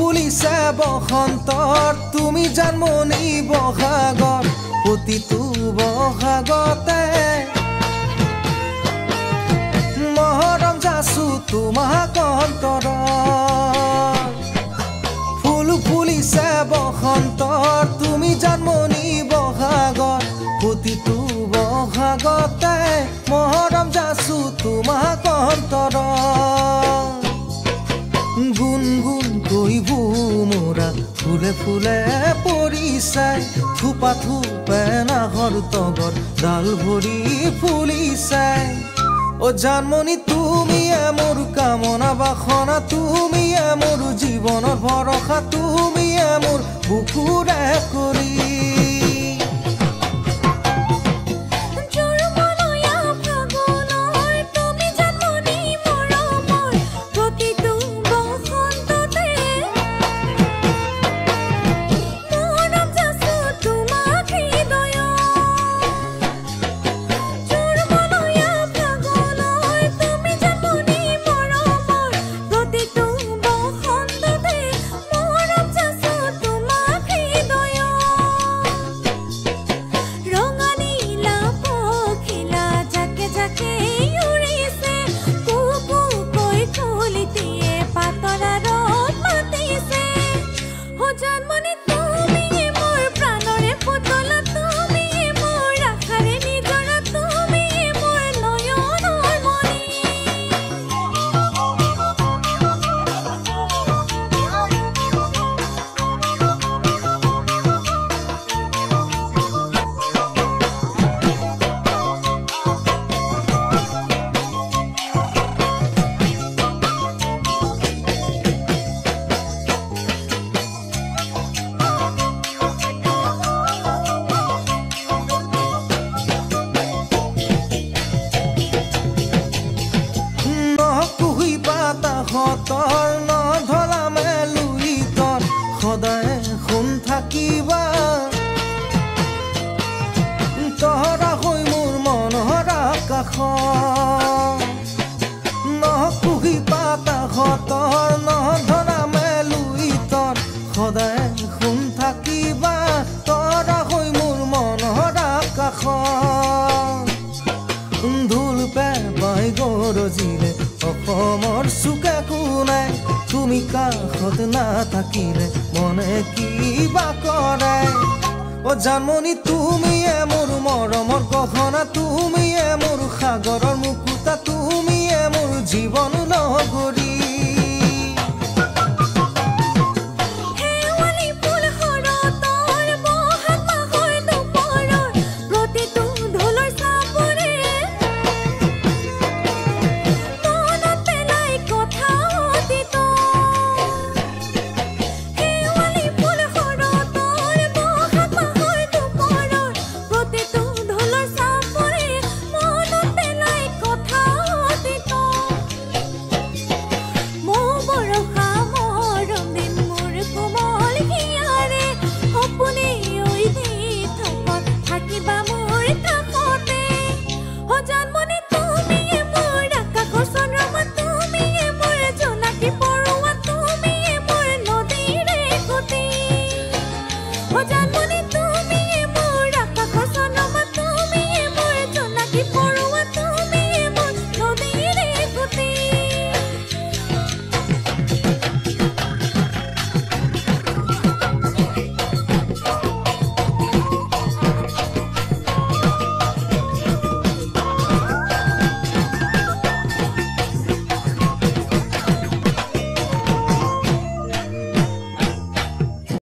ফুলিছে বসন্তৰ তুমি জানমনি বহাগৰ প্ৰতিটো বহাগতে মহৰম যাচো তোমাক অন্তৰত ফুল ফুলিছে বসন্তৰ তুমি জানমনি বহাগৰ প্ৰতিটো বহাগতে মহৰম যাচো তোমাক অন্তৰত গুনগুন কইবু মোরা ফুলে ফুলে পরিছাই থুপা থুপে নাহর তগর ডাল ভরি ফুলিছাই ও জানমনি তুমি মোর কামনা বাসনা তুমি মোর জীবনের ভরসা তুমি মোর বুকুরে করি হতৰ নধলা মেলুইতৰ সদায় শুন থাকিবা তহৰা হৈ মোৰ মনৰ আকাশ নকুহি পাতা হতৰ নধলা মেলুইতৰ সদায় শুন থাকিবা তহৰা হৈ মোৰ মনৰ আকাশ ধুল পেপাই গৰজিলে অসমৰ চুকে কোনাই তুমি কাষত নাথাকিলে মনে কিবা কৰে ও জানমনি তুমিয়ে মোৰ মৰমৰ গহনা তুমিয়ে মোৰ সাগৰৰ মুকুতা তুমিয়ে মোৰ জীৱন লগৰী